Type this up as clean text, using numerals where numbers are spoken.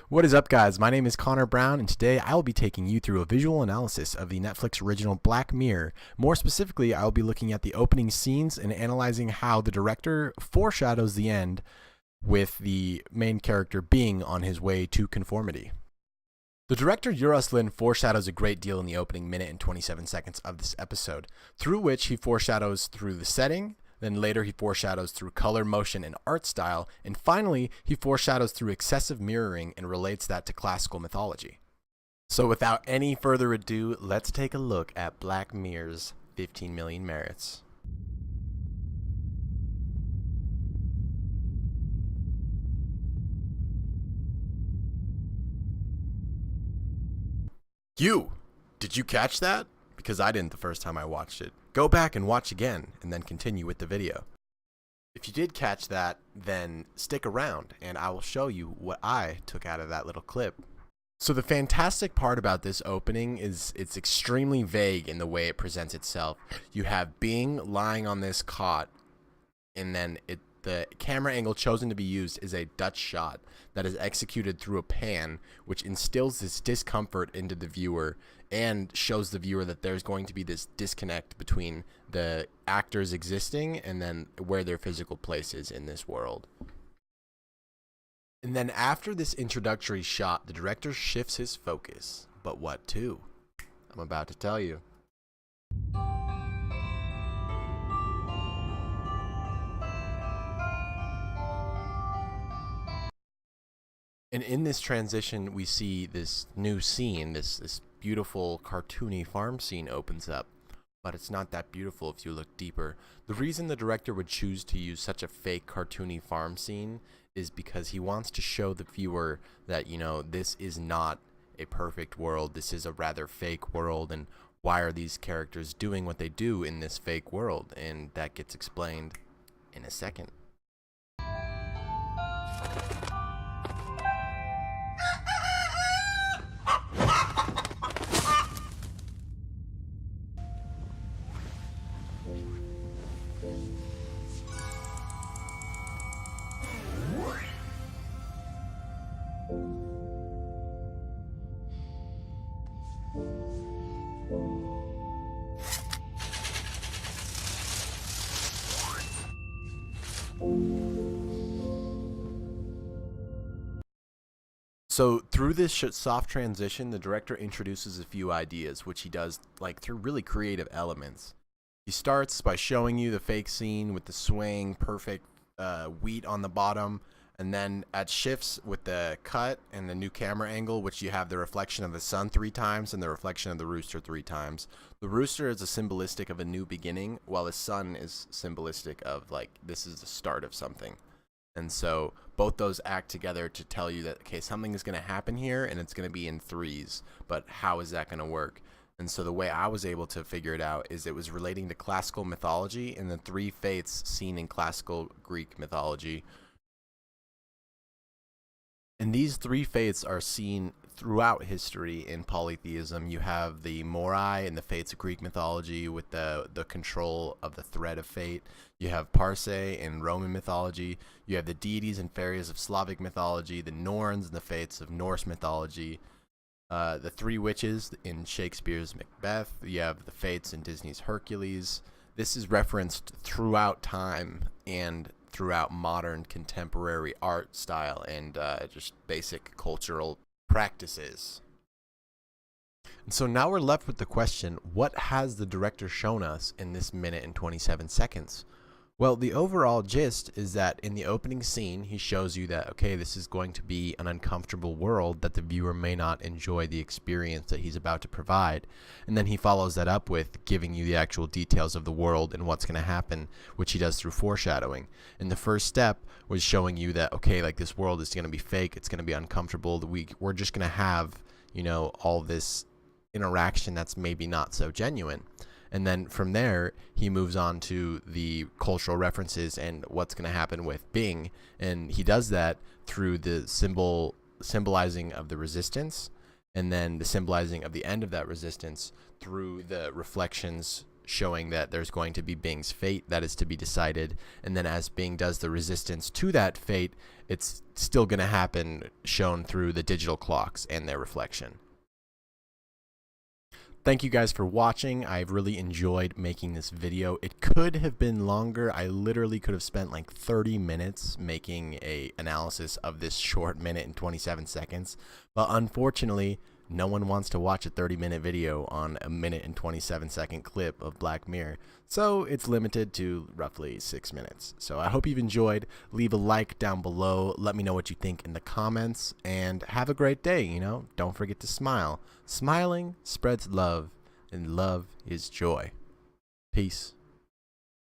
What is up, guys? My name is Connor Brown, and today I will be taking you through a visual analysis of the Netflix original Black Mirror. More specifically, I will be looking at the opening scenes and analyzing how the director foreshadows the end with the main character being on his way to conformity. The director Euros Lyn foreshadows a great deal in the opening minute and 27 seconds of this episode, through which he foreshadows through the setting. Then later he foreshadows through color, motion, and art style. And finally, he foreshadows through excessive mirroring and relates that to classical mythology. So without any further ado, let's take a look at Black Mirror's 15 Million Merrits. Did you catch that? Because I didn't the first time I watched it. Go back and watch again, and then continue with the video. If you did catch that, then stick around, and I will show you what I took out of that little clip. So the fantastic part about this opening is it's extremely vague in the way it presents itself. You have Bing lying on this cot, and then the camera angle chosen to be used is a Dutch shot that is executed through a pan, which instills this discomfort into the viewer and shows the viewer that there's going to be this disconnect between the actors existing and then where their physical place is in this world. And then after this introductory shot, the director shifts his focus. But what to? I'm about to tell you. And in this transition, we see this new scene, this beautiful cartoony farm scene opens up. But it's not that beautiful if you look deeper. The reason the director would choose to use such a fake cartoony farm scene is because he wants to show the viewer that, you know, this is not a perfect world. This is a rather fake world. And why are these characters doing what they do in this fake world? And that gets explained in a second. So through this soft transition, the director introduces a few ideas, which he does like through really creative elements. He starts by showing you the fake scene with the swing, perfect wheat on the bottom, and then at shifts with the cut and the new camera angle, which you have the reflection of the sun 3 times and the reflection of the rooster 3 times. The rooster is a symbolistic of a new beginning, while the sun is symbolistic of like this is the start of something. And so both those act together to tell you that, okay, something is going to happen here and it's going to be in 3s, but how is that going to work? And so the way I was able to figure it out is it was relating to classical mythology and the 3 fates seen in classical Greek mythology. And these 3 fates are seen throughout history in polytheism. You have the Morai and the fates of Greek mythology with the control of the thread of fate. You have Parse in Roman mythology. You have the deities and fairies of Slavic mythology, the Norns and the fates of Norse mythology. The 3 witches in Shakespeare's Macbeth. You have the fates in Disney's Hercules. This is referenced throughout time and throughout modern contemporary art style and just basic cultural practices. And so now we're left with the question, what has the director shown us in this minute and 27 seconds? Well, the overall gist is that in the opening scene, he shows you that, okay, this is going to be an uncomfortable world that the viewer may not enjoy the experience that he's about to provide. And then he follows that up with giving you the actual details of the world and what's going to happen, which he does through foreshadowing. And the first step was showing you that, okay, like this world is going to be fake. It's going to be uncomfortable. We're just going to have, you know, all this interaction that's maybe not so genuine. And then from there, he moves on to the cultural references and what's going to happen with Bing. And he does that through the symbolizing of the resistance, and then the symbolizing of the end of that resistance through the reflections showing that there's going to be Bing's fate that is to be decided, and then as Bing does the resistance to that fate, it's still going to happen, shown through the digital clocks and their reflection. Thank you guys for watching. I've really enjoyed making this video. It could have been longer. I literally could have spent like 30 minutes making a analysis of this short minute and 27 seconds. But unfortunately, no one wants to watch a 30-minute video on a minute and 27-second clip of Black Mirror. So it's limited to roughly 6 minutes. So I hope you've enjoyed. Leave a like down below. Let me know what you think in the comments. And have a great day, you know? Don't forget to smile. Smiling spreads love, and love is joy. Peace.